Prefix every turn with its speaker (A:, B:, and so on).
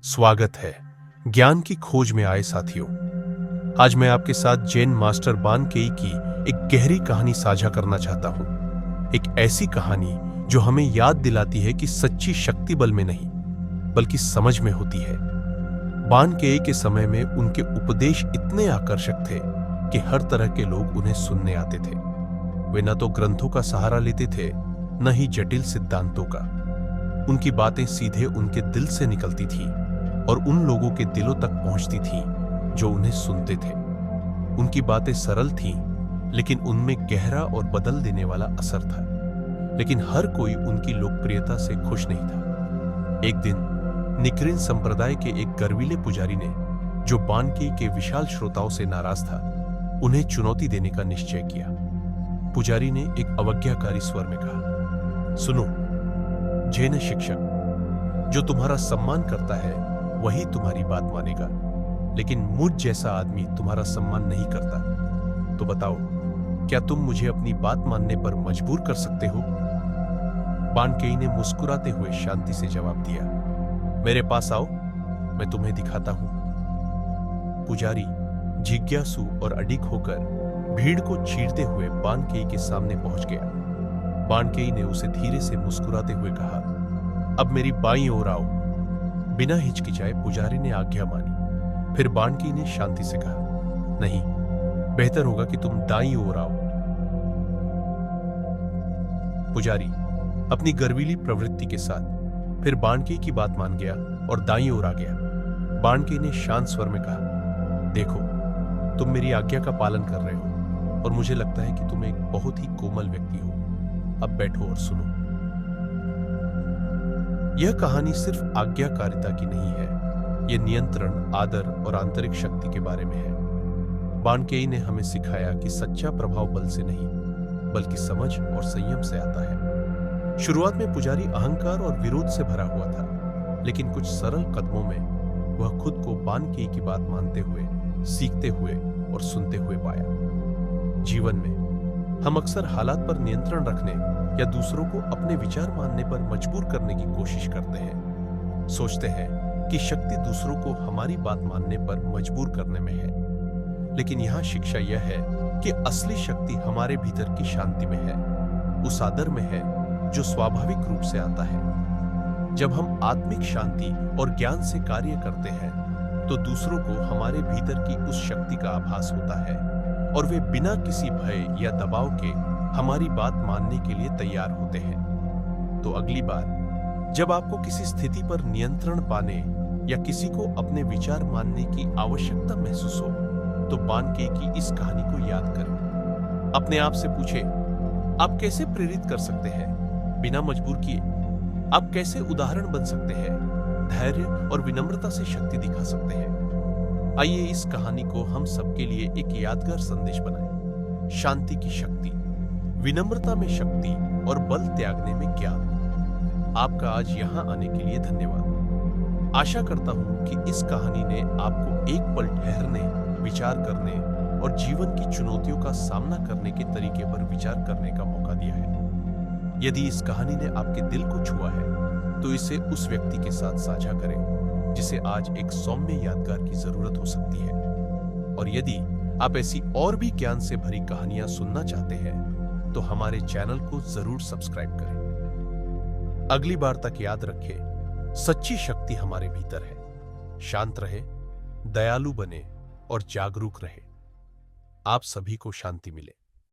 A: स्वागत है ज्ञान की खोज में आए साथियों। आज मैं आपके साथ जैन मास्टर बानकेई की एक गहरी कहानी साझा करना चाहता हूं। एक ऐसी कहानी जो हमें याद दिलाती है कि सच्ची शक्ति बल में नहीं बल्कि समझ में होती है। बानकेई के समय में उनके उपदेश इतने आकर्षक थे कि हर तरह के लोग उन्हें सुनने आते थे। वे न तो ग्रंथों का सहारा लेते थे न ही जटिल सिद्धांतों का। उनकी बातें सीधे उनके दिल से निकलती थी और उन लोगों के दिलों तक पहुंचती थीं जो उन्हें सुनते थे। उनकी बातें सरल थीं, लेकिन उनमें गहरा और बदल देने वाला असर था। लेकिन हर कोई उनकी लोकप्रियता से खुश नहीं था। एक दिन निकिरिन संप्रदाय के एक गर्वीले पुजारी ने, जो बानकेई के विशाल श्रोताओं से नाराज था, उन्हें चुनौती देने का निश्चय किया। पुजारी ने एक अवज्ञाकारी स्वर में कहा, सुनो जैन शिक्षक, जो तुम्हारा सम्मान करता है वही तुम्हारी बात मानेगा, लेकिन मुझ जैसा आदमी तुम्हारा सम्मान नहीं करता। तो बताओ, क्या तुम मुझे अपनी बात मानने पर मजबूर कर सकते हो? बानकेई ने मुस्कुराते हुए शांति से जवाब दिया, मेरे पास आओ, मैं तुम्हें दिखाता हूं। पुजारी जिज्ञासु और अडिग होकर भीड़ को चीरते हुए बानकेई के सामने पहुंच गया। बानकेई ने उसे धीरे से मुस्कुराते हुए कहा, अब मेरी बाईं ओर आओ। बिना हिचकिचाए पुजारी ने आज्ञा मानी। फिर बानकेई ने शांति से कहा, नहीं, बेहतर होगा कि तुम दाईं ओर आओ। पुजारी अपनी गर्वीली प्रवृत्ति के साथ फिर बानकेई की बात मान गया और दाईं ओर आ गया। बानकेई ने शांत स्वर में कहा, देखो, तुम मेरी आज्ञा का पालन कर रहे हो और मुझे लगता है कि तुम एक बहुत ही कोमल व्यक्ति हो। अब बैठो और सुनो। यह कहानी सिर्फ आज्ञाकारिता की नहीं है, यह नियंत्रण, आदर और आंतरिक शक्ति के बारे में है। बानकेई ने हमें सिखाया कि सच्चा प्रभाव बल से नहीं बल्कि समझ और संयम से आता है। शुरुआत में पुजारी अहंकार और विरोध से भरा हुआ था, लेकिन कुछ सरल कदमों में वह खुद को बानकेई की बात मानते हुए, सीखते हुए और सुनते हुए पाया। जीवन में हम अक्सर हालात पर नियंत्रण रखने या दूसरों को अपने विचार मानने पर मजबूर करने की कोशिश करते हैं। सोचते हैं कि शक्ति दूसरों को हमारी बात मानने पर मजबूर करने में है, लेकिन यहां शिक्षा यह है कि असली शक्ति हमारे भीतर की शांति में है, उस आदर में है जो स्वाभाविक रूप से आता है। जब हम आत्मिक शांति और ज्ञान से कार्य करते हैं तो दूसरों को हमारे भीतर की उस शक्ति का आभास होता है और वे बिना किसी भय या दबाव के हमारी बात मानने के लिए तैयार होते हैं। तो अगली बार जब आपको किसी स्थिति पर नियंत्रण पाने या किसी को अपने विचार मानने की आवश्यकता महसूस हो, तो बानकेई की इस कहानी को याद करें। अपने आप से पूछें, आप कैसे प्रेरित कर सकते हैं बिना मजबूर किए? आप कैसे उदाहरण बन सकते हैं, धैर्य और विनम्रता से शक्ति दिखा सकते हैं? आइए इस कहानी को हम सबके लिए एक यादगार संदेश बनाएं। शांति की शक्ति, विनम्रता में शक्ति और बल त्यागने में ज्ञान। आपका आज यहां आने के लिए धन्यवाद। आशा करता हूं कि इस कहानी ने आपको एक पल ठहरने, विचार करने और जीवन की चुनौतियों का सामना करने के तरीके पर विचार करने का मौका दिया है। यदि इस कहानी ने आपके दिल को छुआ है तो इसे उस व्यक्ति के साथ साझा करें जिसे आज एक सौम्य यादगार की जरूरत हो सकती है। और यदि आप ऐसी और भी ज्ञान से भरी कहानियां सुनना चाहते हैं तो हमारे चैनल को जरूर सब्सक्राइब करें। अगली बार तक याद रखें, सच्ची शक्ति हमारे भीतर है। शांत रहे, दयालु बने और जागरूक रहे। आप सभी को शांति मिले।